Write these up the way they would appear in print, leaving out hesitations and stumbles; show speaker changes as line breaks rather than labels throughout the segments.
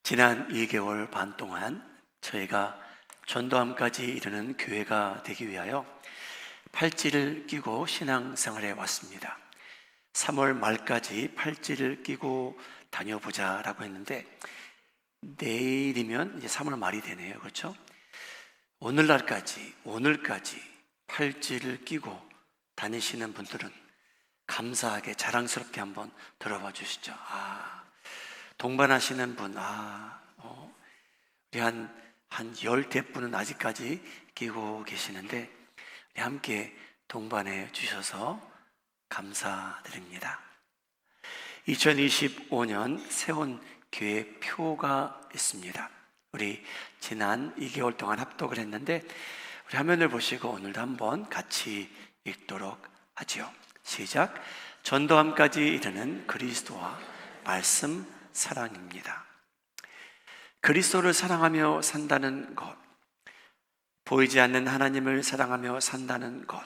지난 2개월 반 동안 저희가 전도함까지 이르는 교회가 되기 위하여 팔찌를 끼고 신앙생활에 왔습니다. 3월 말까지 팔찌를 끼고 다녀보자라고 했는데 내일이면 이제 3월 말이 되네요. 그렇죠? 오늘까지 팔찌를 끼고 다니시는 분들은 감사하게 자랑스럽게 한번 들어봐 주시죠. 동반하시는 분, 우리 한 10대분은 아직까지 끼고 계시는데 우리 함께 동반해 주셔서 감사드립니다. 2025년 세운 교회 표가 있습니다. 우리 지난 2개월 동안 합독을 했는데 우리 화면을 보시고 오늘도 한번 같이 읽도록 하지요. 시작. 전도함까지 이르는 그리스도와 말씀 사랑입니다. 그리스도를 사랑하며 산다는 것, 보이지 않는 하나님을 사랑하며 산다는 것,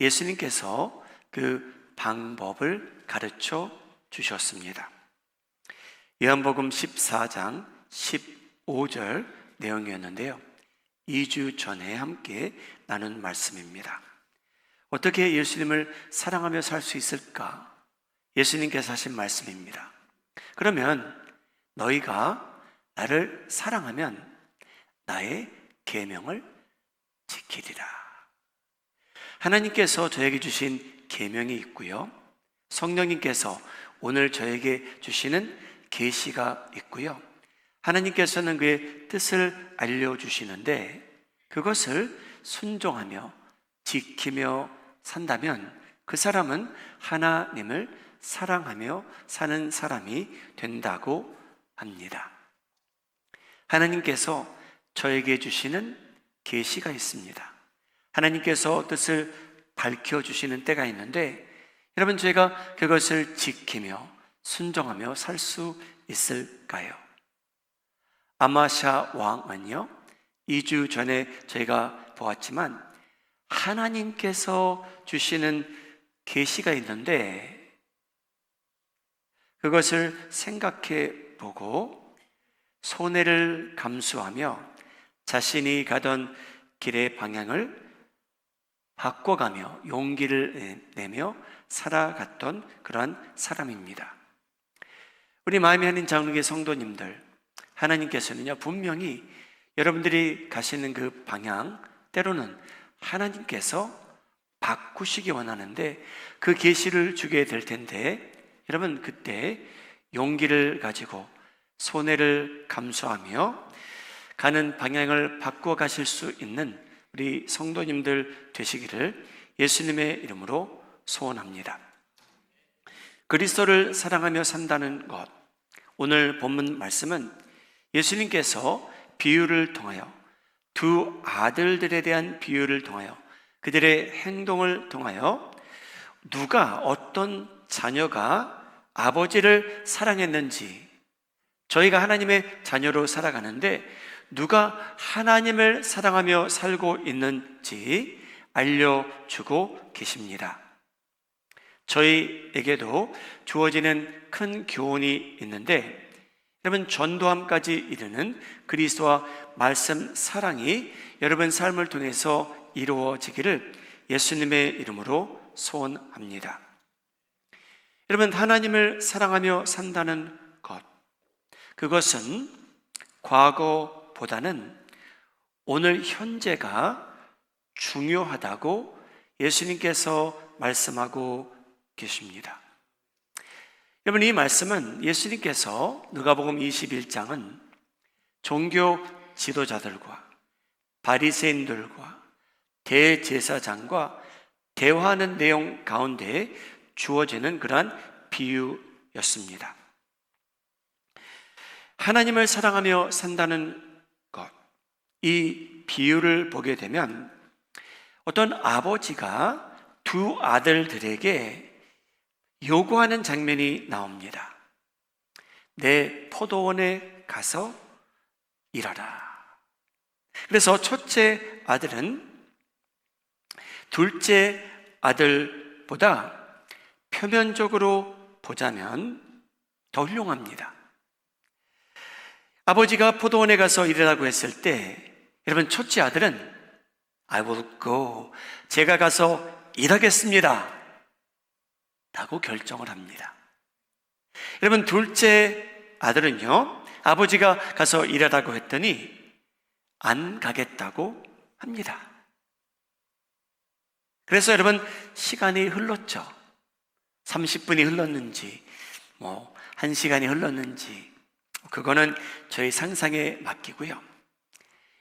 예수님께서 그 방법을 가르쳐 주셨습니다. 요한복음 14장 15절 내용이었는데요, 2주 전에 함께 나눈 말씀입니다. 어떻게 예수님을 사랑하며 살 수 있을까? 예수님께서 하신 말씀입니다. 그러면 너희가 나를 사랑하면 나의 계명을 지키리라. 하나님께서 저에게 주신 계명이 있고요, 성령님께서 오늘 저에게 주시는 계시가 있고요, 하나님께서는 그의 뜻을 알려주시는데 그것을 순종하며 지키며 산다면 그 사람은 하나님을 사랑하며 사는 사람이 된다고 합니다. 하나님께서 저에게 주시는 계시가 있습니다. 하나님께서 뜻을 밝혀주시는 때가 있는데 여러분, 제가 그것을 지키며 순종하며 살 수 있을까요? 아마샤 왕은요, 2주 전에 저희가 보았지만 하나님께서 주시는 계시가 있는데 그것을 생각해 보고 손해를 감수하며 자신이 가던 길의 방향을 바꿔가며 용기를 내며 살아갔던 그러한 사람입니다. 우리 마음이 하는 장로교 성도님들, 하나님께서는요 분명히 여러분들이 가시는 그 방향, 때로는 하나님께서 바꾸시기 원하는데 그 계시를 주게 될 텐데 여러분, 그때 용기를 가지고 손해를 감수하며 가는 방향을 바꿔 가실 수 있는 우리 성도님들 되시기를 예수님의 이름으로 소원합니다. 그리스도를 사랑하며 산다는 것, 오늘 본문 말씀은 예수님께서 비유를 통하여 두 아들들에 대한 비유를 통하여 그들의 행동을 통하여 누가, 어떤 자녀가 아버지를 사랑했는지, 저희가 하나님의 자녀로 살아가는데 누가 하나님을 사랑하며 살고 있는지 알려주고 계십니다. 저희에게도 주어지는 큰 교훈이 있는데 여러분, 전도함까지 이르는 그리스도와 말씀 사랑이 여러분 삶을 통해서 이루어지기를 예수님의 이름으로 소원합니다. 여러분, 하나님을 사랑하며 산다는 것, 그것은 과거보다는 오늘 현재가 중요하다고 예수님께서 말씀하고 계십니다. 여러분, 이 말씀은 예수님께서 누가복음 21장은 종교 지도자들과 바리새인들과 대제사장과 대화하는 내용 가운데 주어지는 그러한 비유였습니다. 하나님을 사랑하며 산다는 것, 이 비유를 보게 되면 어떤 아버지가 두 아들들에게 요구하는 장면이 나옵니다. 내 포도원에 가서 일하라. 그래서 첫째 아들은 둘째 아들보다 표면적으로 보자면 더 훌륭합니다. 아버지가 포도원에 가서 일하라고 했을 때 여러분 첫째 아들은 I will go, 제가 가서 일하겠습니다 라고 결정을 합니다. 여러분 둘째 아들은요, 아버지가 가서 일하라고 했더니 안 가겠다고 합니다. 그래서 여러분 시간이 흘렀죠. 30분이 흘렀는지 1시간이 흘렀는지 그거는 저희 상상에 맡기고요.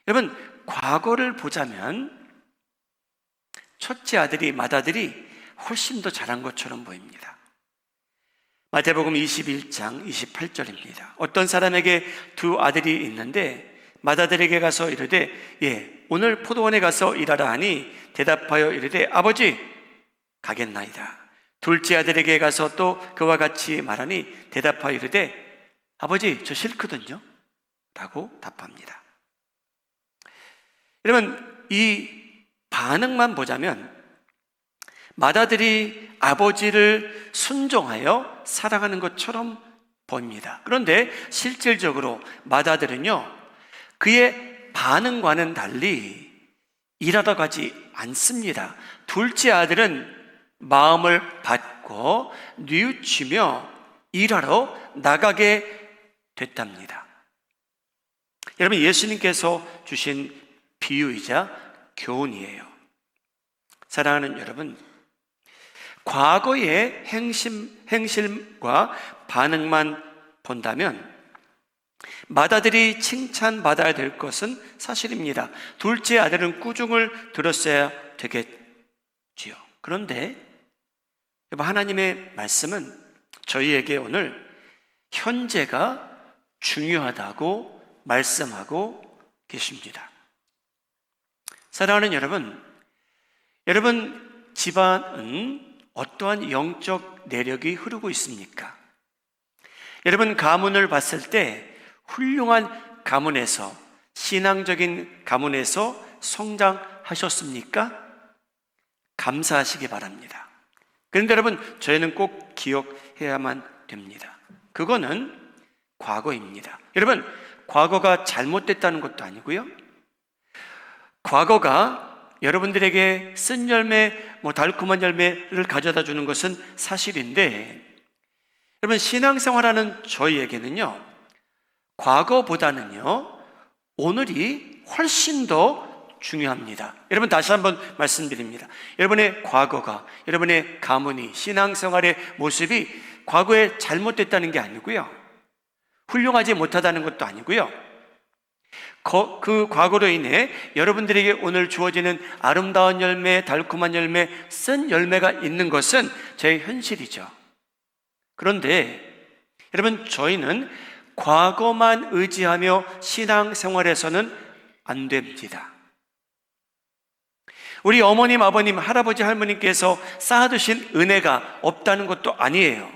여러분 과거를 보자면 첫째 아들이 맏아들이 훨씬 더 잘한 것처럼 보입니다. 마태복음 21장 28절입니다. 어떤 사람에게 두 아들이 있는데 맏아들에게 가서 이르되 오늘 포도원에 가서 일하라 하니 대답하여 이르되 아버지 가겠나이다. 둘째 아들에게 가서 또 그와 같이 말하니 대답하여 이르되 아버지 저 싫거든요 라고 답합니다. 여러분 이 반응만 보자면 맏아들이 아버지를 순종하여 사랑하는 것처럼 보입니다. 그런데 실질적으로 맏아들은요 그의 반응과는 달리 일하러 가지 않습니다. 둘째 아들은 마음을 받고 뉘우치며 일하러 나가게 됐답니다. 여러분 예수님께서 주신 비유이자 교훈이에요. 사랑하는 여러분, 과거의 행실과 반응만 본다면 맏아들이 칭찬받아야 될 것은 사실입니다. 둘째 아들은 꾸중을 들었어야 되겠지요. 그런데 하나님의 말씀은 저희에게 오늘 현재가 중요하다고 말씀하고 계십니다. 사랑하는 여러분 집안은 어떠한 영적 내력이 흐르고 있습니까? 여러분 가문을 봤을 때 훌륭한 가문에서, 신앙적인 가문에서 성장하셨습니까? 감사하시기 바랍니다. 그런데 여러분 저희는 꼭 기억해야만 됩니다. 그거는 과거입니다. 여러분 과거가 잘못됐다는 것도 아니고요, 과거가 여러분들에게 쓴 열매, 달콤한 열매를 가져다 주는 것은 사실인데, 여러분 신앙생활하는 저희에게는요 과거보다는요 오늘이 훨씬 더 중요합니다. 여러분 다시 한번 말씀드립니다. 여러분의 과거가, 여러분의 가문이, 신앙생활의 모습이 과거에 잘못됐다는 게 아니고요, 훌륭하지 못하다는 것도 아니고요, 그 과거로 인해 여러분들에게 오늘 주어지는 아름다운 열매, 달콤한 열매, 쓴 열매가 있는 것은 제 현실이죠. 그런데 여러분 저희는 과거만 의지하며 신앙생활에서는 안 됩니다. 우리 어머님, 아버님, 할아버지, 할머님께서 쌓아두신 은혜가 없다는 것도 아니에요.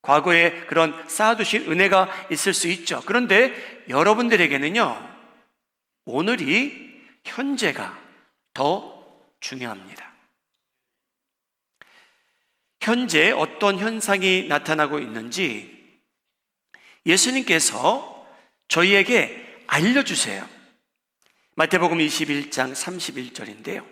과거에 그런 쌓아두신 은혜가 있을 수 있죠. 그런데 여러분들에게는요 오늘이, 현재가 더 중요합니다. 현재 어떤 현상이 나타나고 있는지 예수님께서 저희에게 알려주세요. 마태복음 21장 31절인데요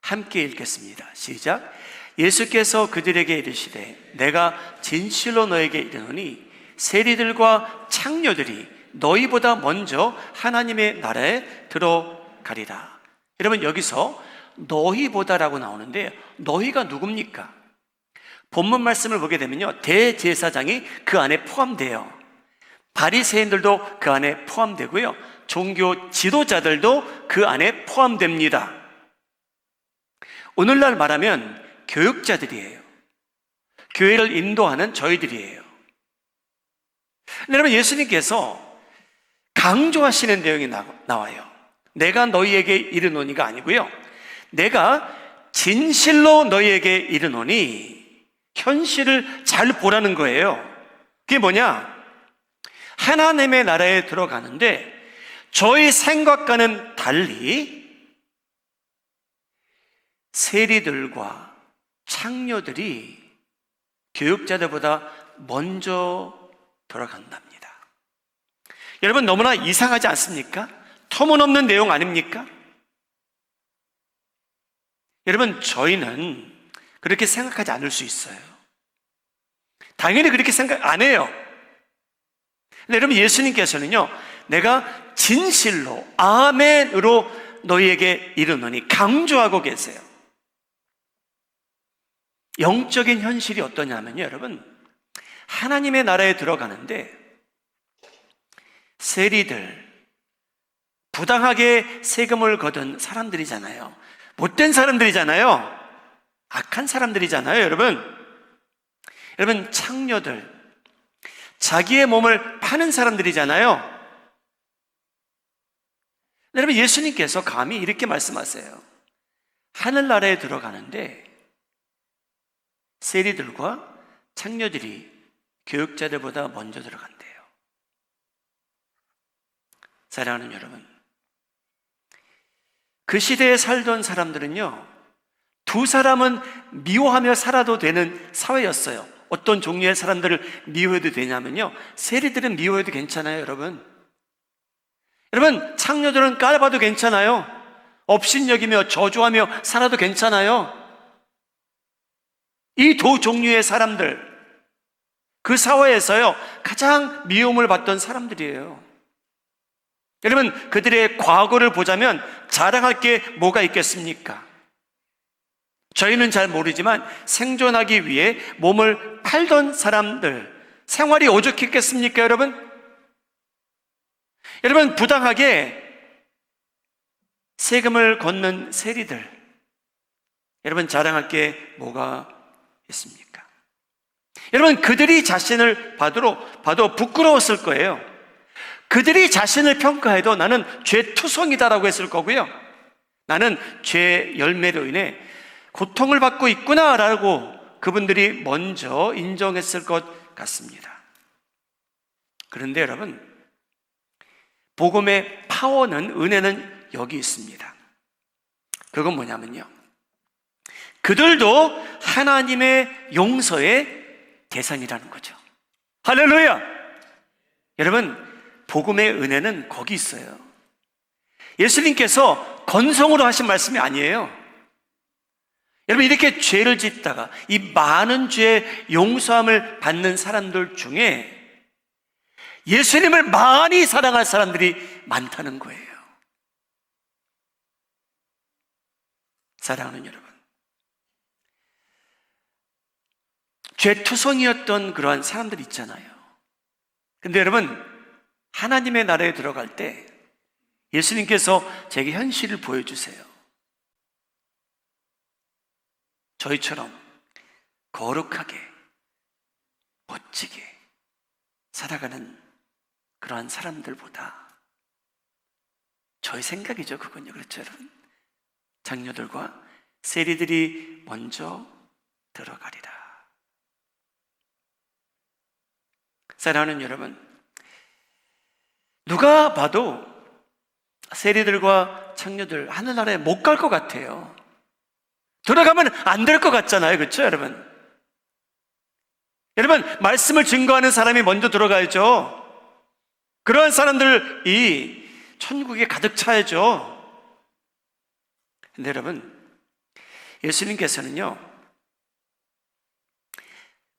함께 읽겠습니다. 시작. 예수께서 그들에게 이르시되 내가 진실로 너에게 이르노니 세리들과 창녀들이 너희보다 먼저 하나님의 나라에 들어가리라. 여러분 여기서 너희보다라고 나오는데 너희가 누굽니까? 본문 말씀을 보게 되면요 대제사장이 그 안에 포함돼요. 바리새인들도 그 안에 포함되고요, 종교 지도자들도 그 안에 포함됩니다. 오늘날 말하면 교육자들이에요. 교회를 인도하는 저희들이에요. 여러분 예수님께서 강조하시는 내용이 나와요. 내가 너희에게 이르노니가 아니고요, 내가 진실로 너희에게 이르노니, 현실을 잘 보라는 거예요. 그게 뭐냐? 하나님의 나라에 들어가는데 저희 생각과는 달리 세리들과 창녀들이 교육자들보다 먼저 들어간답니다. 여러분, 너무나 이상하지 않습니까? 터무니없는 내용 아닙니까? 여러분, 저희는 그렇게 생각하지 않을 수 있어요. 당연히 그렇게 생각 안 해요. 근데 여러분, 예수님께서는요, 내가 진실로 아멘으로 너희에게 이르노니 강조하고 계세요. 영적인 현실이 어떠냐면요, 여러분, 하나님의 나라에 들어가는데 세리들, 부당하게 세금을 거둔 사람들이잖아요. 못된 사람들이잖아요. 악한 사람들이잖아요, 여러분. 여러분, 창녀들, 자기의 몸을 파는 사람들이잖아요. 여러분, 예수님께서 감히 이렇게 말씀하세요. 하늘나라에 들어가는데 세리들과 창녀들이 교육자들보다 먼저 들어간대요. 사랑하는 여러분, 그 시대에 살던 사람들은요, 두 사람은 미워하며 살아도 되는 사회였어요. 어떤 종류의 사람들을 미워해도 되냐면요, 세리들은 미워해도 괜찮아요, 여러분. 여러분, 창녀들은 깔봐도 괜찮아요. 업신여기며 저주하며 살아도 괜찮아요. 이 두 종류의 사람들, 그 사회에서요 가장 미움을 받던 사람들이에요. 여러분, 그들의 과거를 보자면 자랑할 게 뭐가 있겠습니까? 저희는 잘 모르지만 생존하기 위해 몸을 팔던 사람들, 생활이 오죽했겠습니까, 여러분? 여러분, 부당하게 세금을 걷는 세리들, 여러분, 자랑할 게 뭐가 있습니까? 여러분, 그들이 자신을 봐도 부끄러웠을 거예요. 그들이 자신을 평가해도 나는 죄투성이다라고 했을 거고요, 나는 죄 열매로 인해 고통을 받고 있구나라고 그분들이 먼저 인정했을 것 같습니다. 그런데 여러분, 복음의 파워는, 은혜는 여기 있습니다. 그건 뭐냐면요, 그들도 하나님의 용서의 대상이라는 거죠. 할렐루야! 여러분, 복음의 은혜는 거기 있어요. 예수님께서 건성으로 하신 말씀이 아니에요. 여러분, 이렇게 죄를 짓다가 이 많은 죄의 용서함을 받는 사람들 중에 예수님을 많이 사랑할 사람들이 많다는 거예요. 사랑하는 여러분, 죄투성이었던 그러한 사람들 있잖아요. 근데 여러분, 하나님의 나라에 들어갈 때 예수님께서 제게 현실을 보여주세요. 저희처럼 거룩하게 멋지게 살아가는 그러한 사람들보다, 저희 생각이죠, 그건요. 그렇죠, 여러분? 장녀들과 세리들이 먼저 들어가리라. 사랑하는 여러분, 누가 봐도 세리들과 창녀들 하늘나라에 못 갈 것 같아요. 들어가면 안 될 것 같잖아요. 그렇죠, 여러분? 여러분, 말씀을 증거하는 사람이 먼저 들어가야죠. 그러한 사람들이 천국에 가득 차야죠. 근데 여러분, 예수님께서는요,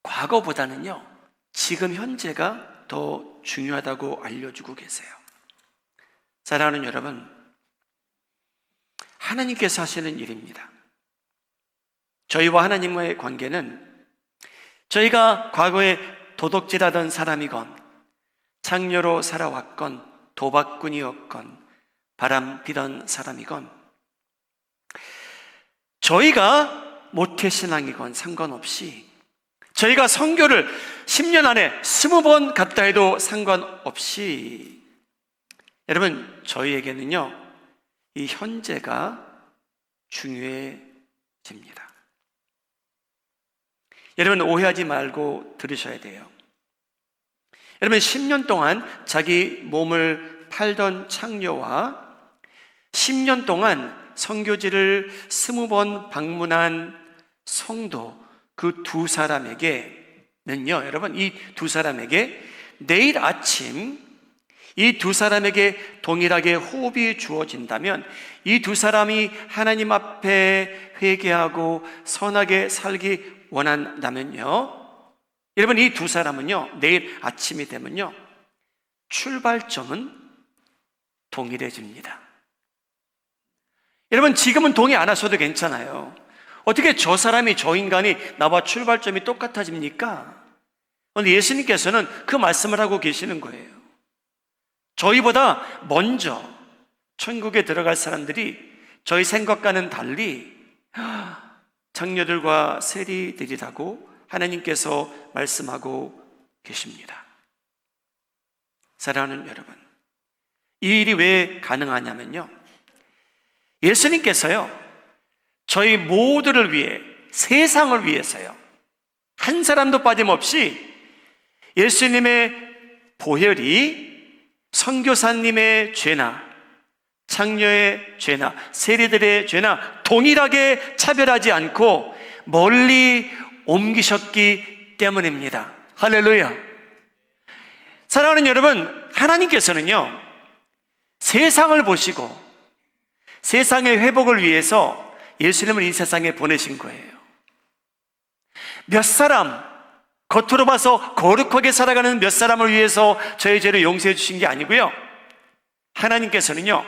과거보다는요, 지금 현재가 더 중요하다고 알려주고 계세요. 사랑하는 여러분, 하나님께서 하시는 일입니다. 저희와 하나님과의 관계는 저희가 과거에 도둑질하던 사람이건, 창녀로 살아왔건, 도박꾼이었건, 바람 피던 사람이건, 저희가 모태신앙이건 상관없이, 저희가 선교를 10년 안에 20번 갔다 해도 상관없이, 여러분, 저희에게는요, 이 현재가 중요해집니다. 여러분, 오해하지 말고 들으셔야 돼요. 여러분, 10년 동안 자기 몸을 팔던 창녀와 10년 동안 선교지를 20번 방문한 성도, 그 두 사람에게는요, 여러분, 이 두 사람에게 내일 아침 이 두 사람에게 동일하게 호흡이 주어진다면, 이 두 사람이 하나님 앞에 회개하고 선하게 살기 원한다면요, 여러분, 이 두 사람은요, 내일 아침이 되면요, 출발점은 동일해집니다. 여러분, 지금은 동의 안 하셔도 괜찮아요. 어떻게 저 사람이, 저 인간이 나와 출발점이 똑같아집니까? 그런데 예수님께서는 그 말씀을 하고 계시는 거예요. 저희보다 먼저 천국에 들어갈 사람들이 저희 생각과는 달리 장녀들과 세리들이라고 하나님께서 말씀하고 계십니다. 사랑하는 여러분, 이 일이 왜 가능하냐면요, 예수님께서요, 저희 모두를 위해, 세상을 위해서요, 한 사람도 빠짐없이 예수님의 보혈이 선교사님의 죄나 장녀의 죄나 세리들의 죄나 동일하게 차별하지 않고 멀리 옮기셨기 때문입니다. 할렐루야. 사랑하는 여러분, 하나님께서는요, 세상을 보시고 세상의 회복을 위해서 예수님을 이 세상에 보내신 거예요. 몇 사람, 겉으로 봐서 거룩하게 살아가는 몇 사람을 위해서 저의 죄를 용서해 주신 게 아니고요, 하나님께서는요,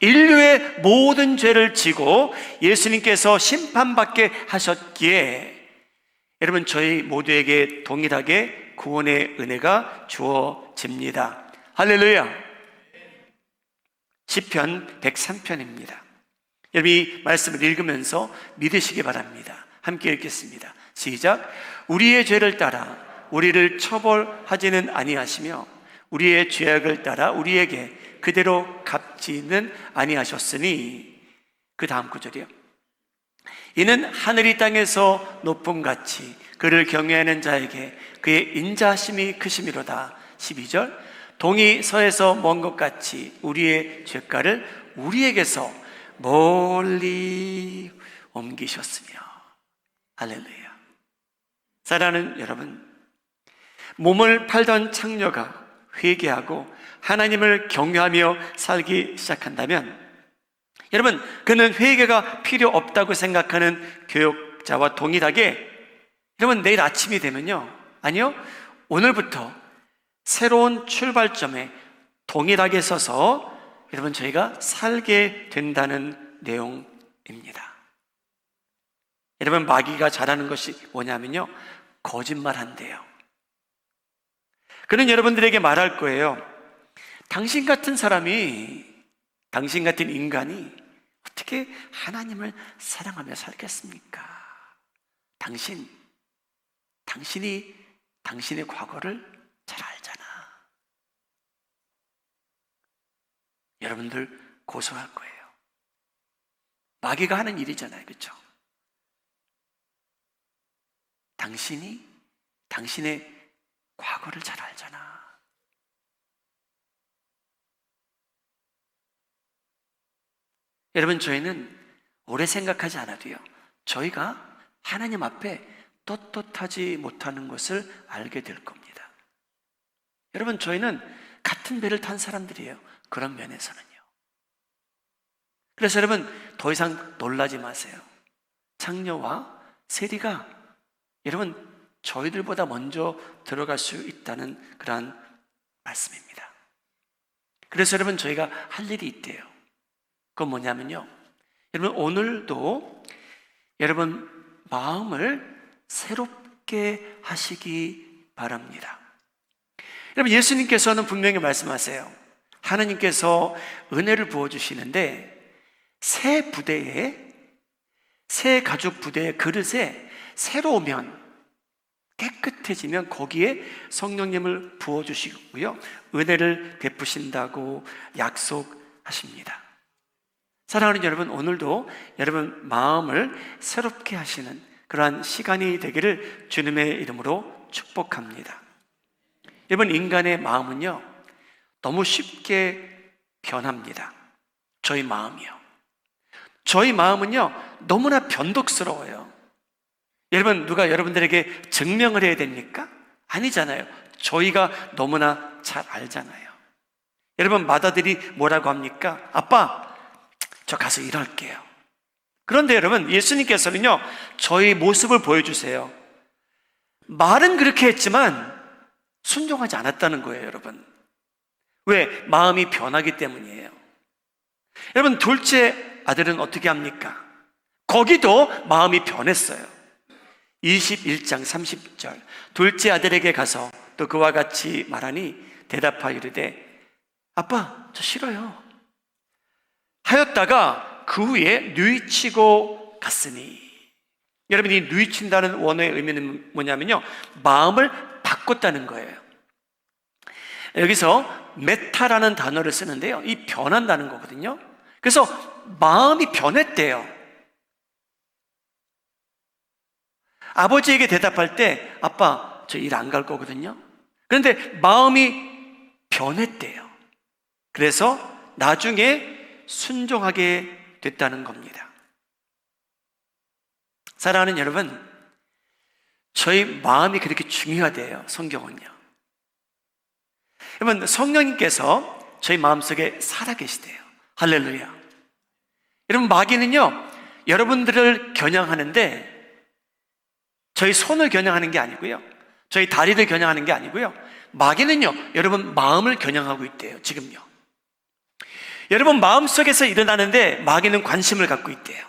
인류의 모든 죄를 지고 예수님께서 심판받게 하셨기에 여러분, 저희 모두에게 동일하게 구원의 은혜가 주어집니다. 할렐루야. 시편 103편입니다. 여러분, 이 말씀을 읽으면서 믿으시기 바랍니다. 함께 읽겠습니다. 시작. 우리의 죄를 따라 우리를 처벌하지는 아니하시며 우리의 죄악을 따라 우리에게 그대로 갚지는 아니하셨으니, 그 다음 구절이요, 이는 하늘이 땅에서 높음같이 그를 경외하는 자에게 그의 인자심이 크심이로다. 12절. 동이 서에서 먼 것 같이 우리의 죄가를 우리에게서 멀리 옮기셨으며. 할렐루야. 사랑하는 여러분, 몸을 팔던 창녀가 회개하고 하나님을 경외하며 살기 시작한다면, 여러분, 그는 회개가 필요 없다고 생각하는 교역자와 동일하게, 여러분, 내일 아침이 되면요, 아니요, 오늘부터 새로운 출발점에 동일하게 서서 여러분, 저희가 살게 된다는 내용입니다. 여러분, 마귀가 잘하는 것이 뭐냐면요, 거짓말한대요. 그는 여러분들에게 말할 거예요. 당신 같은 사람이, 당신 같은 인간이 어떻게 하나님을 사랑하며 살겠습니까? 당신이 당신의 과거를 잘 알잖아. 여러분들 고소할 거예요. 마귀가 하는 일이잖아요, 그렇죠? 당신이 당신의 과거를 잘 알잖아. 여러분, 저희는 오래 생각하지 않아도요, 저희가 하나님 앞에 떳떳하지 못하는 것을 알게 될 겁니다. 여러분, 저희는 같은 배를 탄 사람들이에요. 그런 면에서는요. 그래서 여러분, 더 이상 놀라지 마세요. 창녀와 세리가 여러분, 저희들보다 먼저 들어갈 수 있다는 그러한 말씀입니다. 그래서 여러분, 저희가 할 일이 있대요. 그건 뭐냐면요, 여러분, 오늘도 여러분 마음을 새롭게 하시기 바랍니다. 여러분, 예수님께서는 분명히 말씀하세요. 하나님께서 은혜를 부어주시는데 새 부대에, 새 가죽 부대의 그릇에 새로 오면, 깨끗해지면 거기에 성령님을 부어주시고요, 은혜를 베푸신다고 약속하십니다. 사랑하는 여러분, 오늘도 여러분 마음을 새롭게 하시는 그러한 시간이 되기를 주님의 이름으로 축복합니다. 여러분, 인간의 마음은요, 너무 쉽게 변합니다. 저희 마음이요. 저희 마음은요, 너무나 변덕스러워요. 여러분, 누가 여러분들에게 증명을 해야 됩니까? 아니잖아요. 저희가 너무나 잘 알잖아요. 여러분, 맏아들이 뭐라고 합니까? 아빠, 저 가서 일할게요. 그런데 여러분, 예수님께서는요, 저희 모습을 보여주세요. 말은 그렇게 했지만 순종하지 않았다는 거예요, 여러분. 왜? 마음이 변하기 때문이에요. 여러분, 둘째 아들은 어떻게 합니까? 거기도 마음이 변했어요. 21장 30절, 둘째 아들에게 가서 또 그와 같이 말하니 대답하여 이르되 아빠, 저 싫어요 하였다가 그 후에 누이치고 갔으니. 여러분, 이 누이친다는 원어의 의미는 뭐냐면요, 마음을 바꿨다는 거예요. 여기서 메타라는 단어를 쓰는데요, 이 변한다는 거거든요. 그래서 마음이 변했대요. 아버지에게 대답할 때 아빠, 저 일 안 갈 거거든요. 그런데 마음이 변했대요. 그래서 나중에 순종하게 됐다는 겁니다. 사랑하는 여러분, 저희 마음이 그렇게 중요하대요, 성경은요. 여러분, 성령님께서 저희 마음속에 살아계시대요. 할렐루야. 여러분, 마귀는요, 여러분들을 겨냥하는데 저희 손을 겨냥하는 게 아니고요, 저희 다리를 겨냥하는 게 아니고요, 마귀는요, 여러분 마음을 겨냥하고 있대요. 지금요, 여러분 마음속에서 일어나는데 마귀는 관심을 갖고 있대요.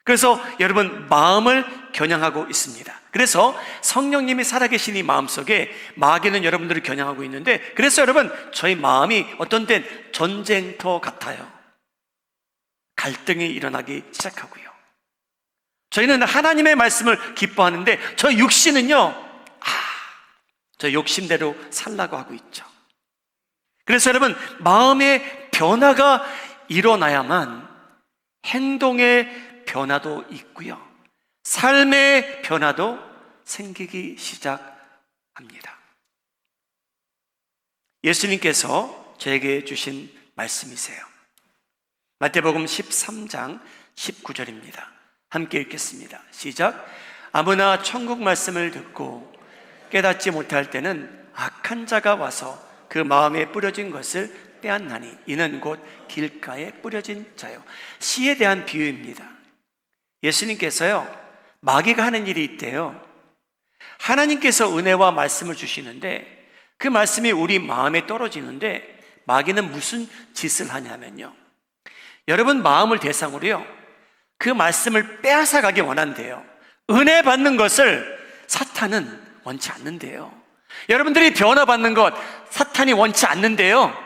그래서 여러분 마음을 겨냥하고 있습니다. 그래서 성령님이 살아계신 이 마음속에 마귀는 여러분들을 겨냥하고 있는데, 그래서 여러분 저희 마음이 어떤 때는 전쟁터 같아요. 갈등이 일어나기 시작하고요. 저희는 하나님의 말씀을 기뻐하는데 저 육신은요, 저 욕심대로 살라고 하고 있죠. 그래서 여러분, 마음의 변화가 일어나야만 행동의 변화도 있고요, 삶의 변화도 생기기 시작합니다. 예수님께서 저에게 주신 말씀이세요. 마태복음 13장 19절입니다. 함께 읽겠습니다. 시작. 아무나 천국 말씀을 듣고 깨닫지 못할 때는 악한 자가 와서 그 마음에 뿌려진 것을 빼앗나니 이는 곧 길가에 뿌려진 자요. 씨에 대한 비유입니다. 예수님께서요, 마귀가 하는 일이 있대요. 하나님께서 은혜와 말씀을 주시는데 그 말씀이 우리 마음에 떨어지는데 마귀는 무슨 짓을 하냐면요, 여러분 마음을 대상으로요, 그 말씀을 빼앗아 가기 원한대요. 은혜 받는 것을 사탄은 원치 않는데요. 여러분들이 변화받는 것 사탄이 원치 않는데요,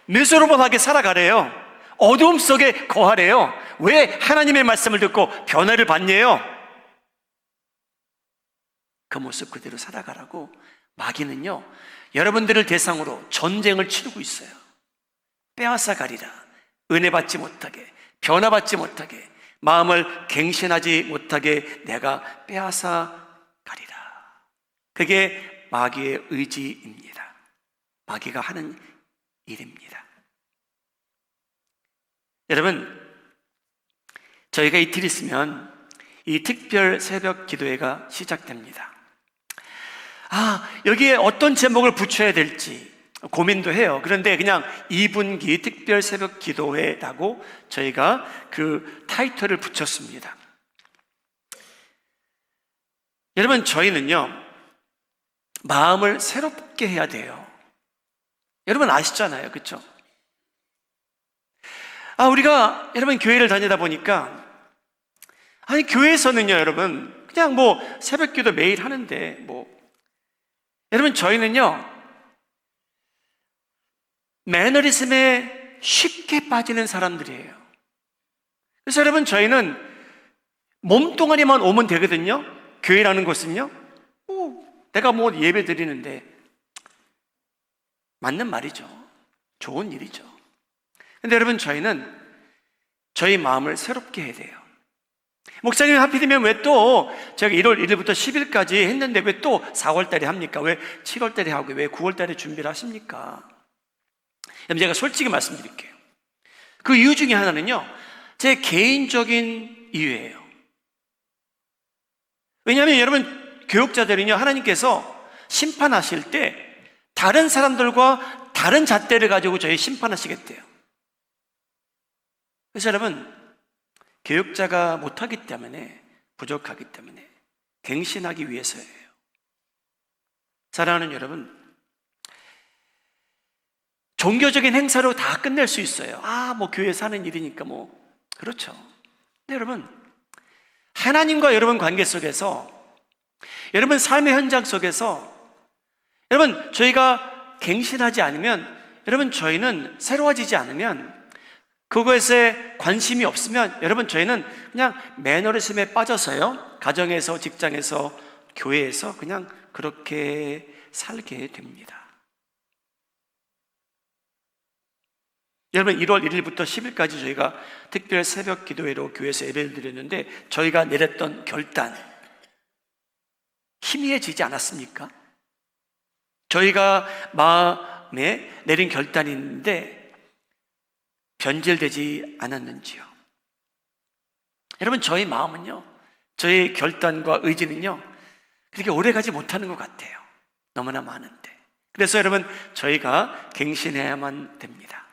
미스러블하게 살아가래요. 어두움 속에 거하래요. 왜? 하나님의 말씀을 듣고 변화를 받냐요? 그 모습 그대로 살아가라고 마귀는요, 여러분들을 대상으로 전쟁을 치르고 있어요. 빼앗아 가리라. 은혜 받지 못하게, 변화받지 못하게, 마음을 갱신하지 못하게 내가 빼앗아 가리라. 그게 마귀의 의지입니다. 마귀가 하는 일입니다. 여러분, 저희가 이틀 있으면 이 특별 새벽 기도회가 시작됩니다. 여기에 어떤 제목을 붙여야 될지 고민도 해요. 그런데 그냥 2분기 특별 새벽 기도회라고 저희가 그 타이틀을 붙였습니다. 여러분, 저희는요, 마음을 새롭게 해야 돼요. 여러분 아시잖아요, 그렇죠? 우리가 여러분 교회를 다니다 보니까, 교회에서는요, 여러분 그냥 새벽 기도 매일 하는데 여러분 저희는요, 매너리즘에 쉽게 빠지는 사람들이에요. 그래서 여러분 저희는 몸뚱아리만 오면 되거든요. 교회라는 곳은요, 내가 예배 드리는데, 맞는 말이죠. 좋은 일이죠. 근데 여러분 저희는 저희 마음을 새롭게 해야 돼요. 목사님이 하필이면 왜 또 제가 1월 1일부터 10일까지 했는데 왜 또 4월 달에 합니까? 왜 7월 달에 하고 왜 9월 달에 준비를 하십니까? 여러분, 제가 솔직히 말씀드릴게요. 그 이유 중에 하나는요, 제 개인적인 이유예요. 왜냐하면 여러분, 교육자들은요, 하나님께서 심판하실 때 다른 사람들과 다른 잣대를 가지고 저희 심판하시겠대요. 그래서 여러분, 교육자가 못하기 때문에, 부족하기 때문에 갱신하기 위해서예요. 사랑하는 여러분, 종교적인 행사로 다 끝낼 수 있어요. 뭐 교회에서 하는 일이니까 그렇죠. 근데 여러분, 하나님과 여러분 관계 속에서, 여러분 삶의 현장 속에서, 여러분 저희가 갱신하지 않으면, 여러분 저희는 새로워지지 않으면, 그것에 관심이 없으면, 여러분 저희는 그냥 매너리즘에 빠져서요, 가정에서, 직장에서, 교회에서 그냥 그렇게 살게 됩니다. 여러분, 1월 1일부터 10일까지 저희가 특별 새벽 기도회로 교회에서 예배를 드렸는데, 저희가 내렸던 결단 희미해지지 않았습니까? 저희가 마음에 내린 결단이 있는데 변질되지 않았는지요? 여러분, 저희 마음은요, 저희 결단과 의지는요, 그렇게 오래가지 못하는 것 같아요. 너무나 많은데. 그래서 여러분, 저희가 갱신해야만 됩니다.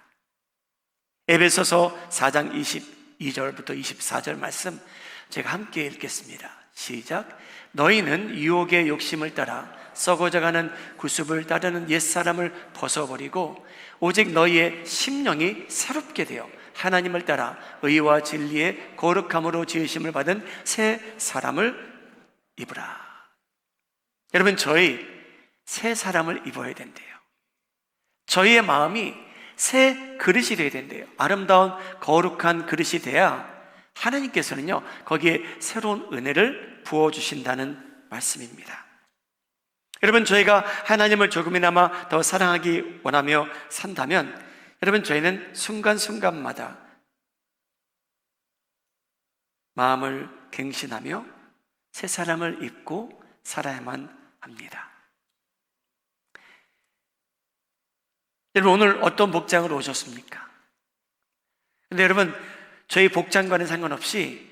에베소서 4장 22절부터 24절 말씀 제가 함께 읽겠습니다. 시작. 너희는 유혹의 욕심을 따라 썩어져가는 구습을 따르는 옛사람을 벗어버리고 오직 너희의 심령이 새롭게 되어 하나님을 따라 의와 진리의 거룩함으로 지으심을 받은 새 사람을 입으라. 여러분, 저희 새 사람을 입어야 된대요. 저희의 마음이 새 그릇이 되어야 된대요. 아름다운 거룩한 그릇이 돼야 하나님께서는요, 거기에 새로운 은혜를 부어주신다는 말씀입니다. 여러분, 저희가 하나님을 조금이나마 더 사랑하기 원하며 산다면, 여러분 저희는 순간순간마다 마음을 갱신하며 새 사람을 입고 살아야만 합니다. 여러분, 오늘 어떤 복장으로 오셨습니까? 근데 여러분, 저희 복장과는 상관없이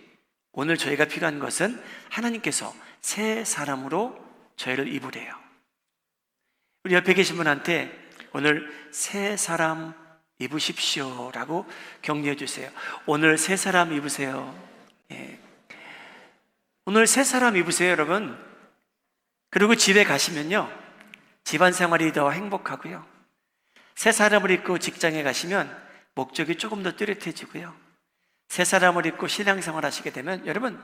오늘 저희가 필요한 것은 하나님께서 새 사람으로 저희를 입으래요. 우리 옆에 계신 분한테 오늘 새 사람 입으십시오 라고 격려해 주세요. 오늘 새 사람 입으세요. 예. 오늘 새 사람 입으세요, 여러분. 그리고 집에 가시면요, 집안 생활이 더 행복하고요, 새 사람을 입고 직장에 가시면 목적이 조금 더 뚜렷해지고요, 새 사람을 입고 신앙생활 하시게 되면 여러분,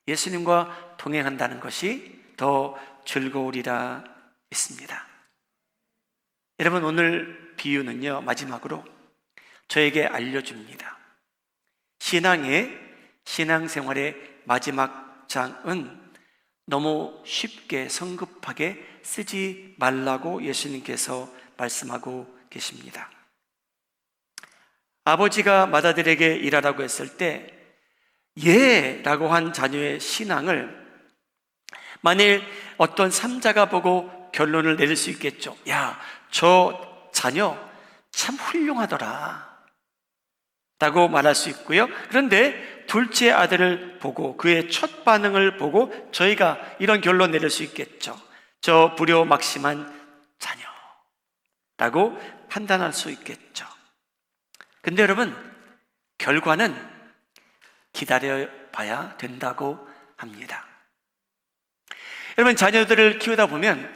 예수님과 동행한다는 것이 더 즐거우리라 있습니다. 여러분, 오늘 비유는요, 마지막으로 저에게 알려줍니다. 신앙생활의 마지막 장은 너무 쉽게 성급하게 쓰지 말라고 예수님께서 말씀하고 계십니다. 아버지가 맏아들에게 일하라고 했을 때 예 라고 한 자녀의 신앙을 만일 어떤 삼자가 보고 결론을 내릴 수 있겠죠. 야, 저 자녀 참 훌륭하더라 라고 말할 수 있고요. 그런데 둘째 아들을 보고 그의 첫 반응을 보고 저희가 이런 결론 내릴 수 있겠죠. 저 불효막심한 자녀라고 판단할 수 있겠죠. 근데 여러분, 결과는 기다려봐야 된다고 합니다. 여러분, 자녀들을 키우다 보면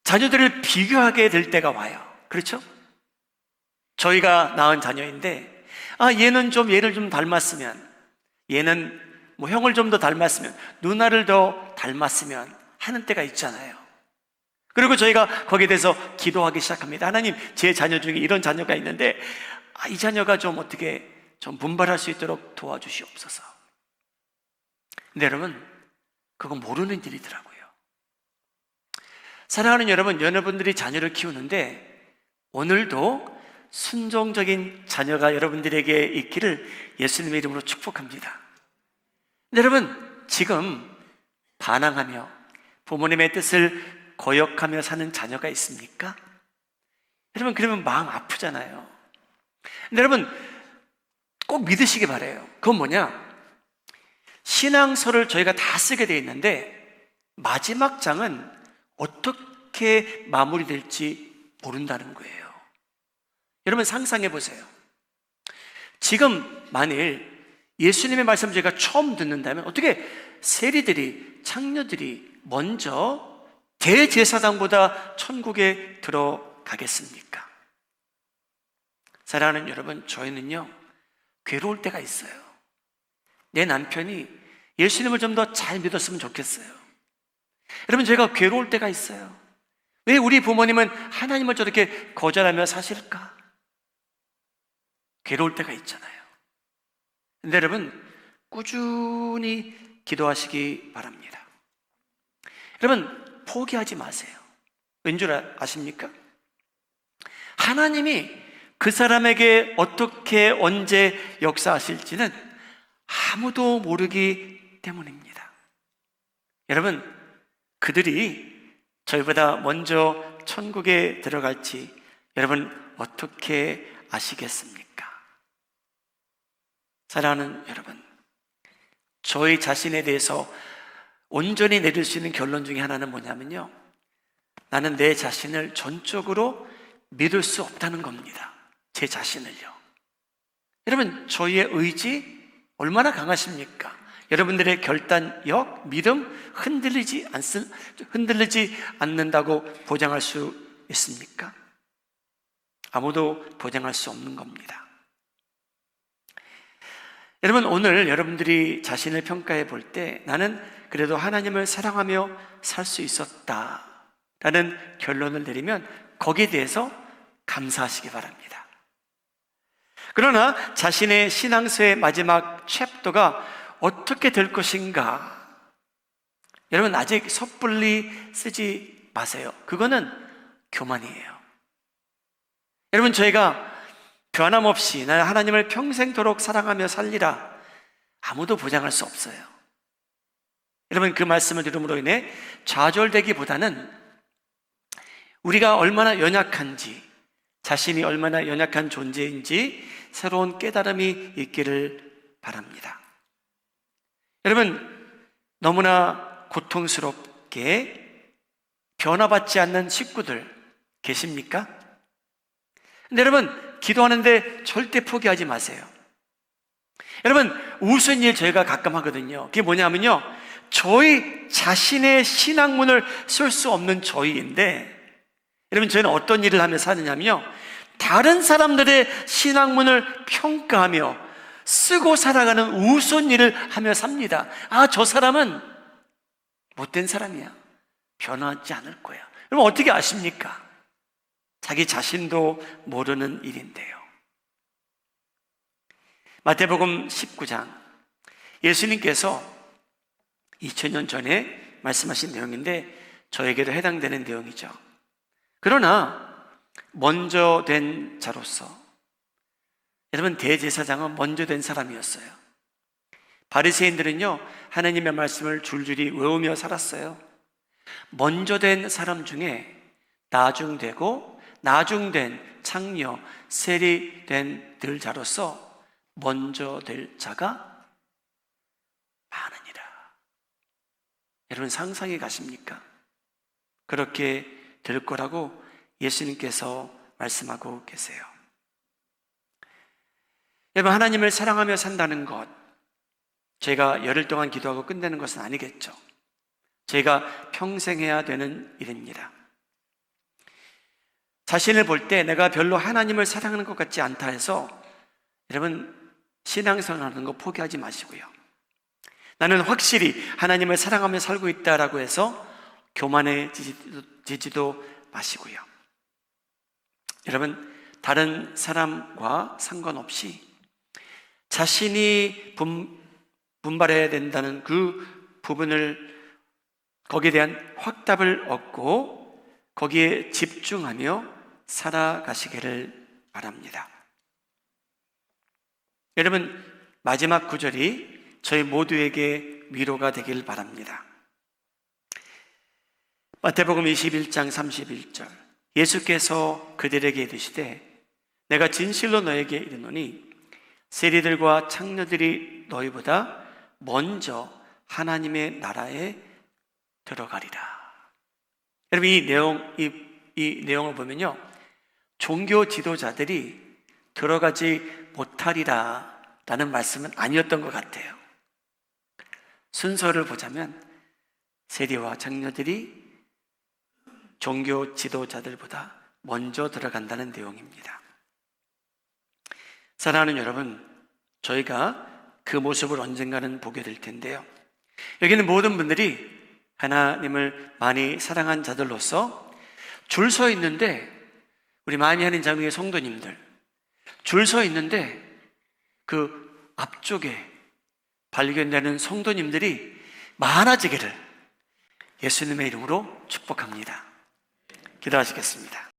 자녀들을 비교하게 될 때가 와요. 그렇죠? 저희가 낳은 자녀인데 얘는 좀 얘를 좀 닮았으면, 얘는 형을 좀 더 닮았으면, 누나를 더 닮았으면 하는 때가 있잖아요. 그리고 저희가 거기에 대해서 기도하기 시작합니다. 하나님, 제 자녀 중에 이런 자녀가 있는데 이 자녀가 좀 어떻게 좀 분발할 수 있도록 도와주시옵소서. 근데 여러분, 그건 모르는 일이더라고요. 사랑하는 여러분들이 자녀를 키우는데 오늘도 순종적인 자녀가 여러분들에게 있기를 예수님의 이름으로 축복합니다. 근데 여러분, 지금 반항하며 부모님의 뜻을 거역하며 사는 자녀가 있습니까? 여러분, 그러면 마음 아프잖아요. 근데 여러분, 꼭 믿으시기 바라요. 그건 뭐냐? 신앙서를 저희가 다 쓰게 돼 있는데 마지막 장은 어떻게 마무리될지 모른다는 거예요. 여러분 상상해 보세요. 지금 만일 예수님의 말씀을 제가 처음 듣는다면 어떻게 세리들이, 창녀들이 먼저 대제사장보다 천국에 들어가겠습니까? 사랑하는 여러분, 저희는요 괴로울 때가 있어요. 내 남편이 예수님을 좀 더 잘 믿었으면 좋겠어요. 여러분, 제가 괴로울 때가 있어요. 왜 우리 부모님은 하나님을 저렇게 거절하며 사실까? 괴로울 때가 있잖아요. 근데 여러분, 꾸준히 기도하시기 바랍니다. 여러분, 포기하지 마세요. 왠 줄 아십니까? 하나님이 그 사람에게 어떻게 언제 역사하실지는 아무도 모르기 때문입니다. 여러분, 그들이 저희보다 먼저 천국에 들어갈지 여러분 어떻게 아시겠습니까? 사랑하는 여러분, 저희 자신에 대해서 온전히 내릴 수 있는 결론 중에 하나는 뭐냐면요, 나는 내 자신을 전적으로 믿을 수 없다는 겁니다. 제 자신을요. 여러분, 저희의 의지 얼마나 강하십니까? 여러분들의 결단력, 믿음 흔들리지 않는다고 보장할 수 있습니까? 아무도 보장할 수 없는 겁니다. 여러분, 오늘 여러분들이 자신을 평가해 볼 때 나는 그래도 하나님을 사랑하며 살 수 있었다 라는 결론을 내리면 거기에 대해서 감사하시기 바랍니다. 그러나 자신의 신앙서의 마지막 챕터가 어떻게 될 것인가, 여러분 아직 섣불리 쓰지 마세요. 그거는 교만이에요. 여러분, 저희가 변함없이 나 하나님을 평생토록 사랑하며 살리라 아무도 보장할 수 없어요. 여러분, 그 말씀을 들음으로 인해 좌절되기보다는 우리가 얼마나 연약한지, 자신이 얼마나 연약한 존재인지 새로운 깨달음이 있기를 바랍니다. 여러분, 너무나 고통스럽게 변화받지 않는 식구들 계십니까? 근데 여러분, 기도하는데 절대 포기하지 마세요. 여러분, 우스운 일 저희가 가끔 하거든요. 그게 뭐냐면요, 저희 자신의 신앙문을 쓸 수 없는 저희인데, 여러분, 저희는 어떤 일을 하며 사느냐면요, 다른 사람들의 신앙문을 평가하며 쓰고 살아가는 우스운 일을 하며 삽니다. 아, 저 사람은 못된 사람이야, 변하지 않을 거야. 여러분, 어떻게 아십니까? 자기 자신도 모르는 일인데요. 마태복음 19장, 예수님께서 2000년 전에 말씀하신 내용인데 저에게도 해당되는 내용이죠. 그러나 먼저 된 자로서, 여러분, 대제사장은 먼저 된 사람이었어요. 바리새인들은요 하나님의 말씀을 줄줄이 외우며 살았어요. 먼저 된 사람 중에 나중되고 나중된 창녀, 세리된 들자로서 먼저 될 자가 많으니라. 여러분, 상상이 가십니까? 그렇게 될 거라고 예수님께서 말씀하고 계세요. 여러분, 하나님을 사랑하며 산다는 것, 제가 열흘 동안 기도하고 끝내는 것은 아니겠죠. 제가 평생 해야 되는 일입니다. 자신을 볼 때 내가 별로 하나님을 사랑하는 것 같지 않다 해서 여러분, 신앙생활하는 거 포기하지 마시고요. 나는 확실히 하나님을 사랑하며 살고 있다라고 해서 교만해지지도 마시고요. 여러분, 다른 사람과 상관없이 자신이 분발해야 된다는 그 부분을, 거기에 대한 확답을 얻고 거기에 집중하며 살아가시기를 바랍니다. 여러분, 마지막 구절이 저희 모두에게 위로가 되길 바랍니다. 마태복음 21장 31절, 예수께서 그들에게 이르시되 내가 진실로 너에게 이르노니 세리들과 창녀들이 너희보다 먼저 하나님의 나라에 들어가리라. 여러분, 이 내용을 보면요, 종교 지도자들이 들어가지 못하리라 라는 말씀은 아니었던 것 같아요. 순서를 보자면 세리와 장로들이 종교 지도자들보다 먼저 들어간다는 내용입니다. 사랑하는 여러분, 저희가 그 모습을 언젠가는 보게 될 텐데요, 여기는 모든 분들이 하나님을 많이 사랑한 자들로서 줄 서 있는데, 우리 많이 하는 장로의 성도님들 줄 서 있는데 그 앞쪽에 발견되는 성도님들이 많아지기를 예수님의 이름으로 축복합니다. 기도하시겠습니다.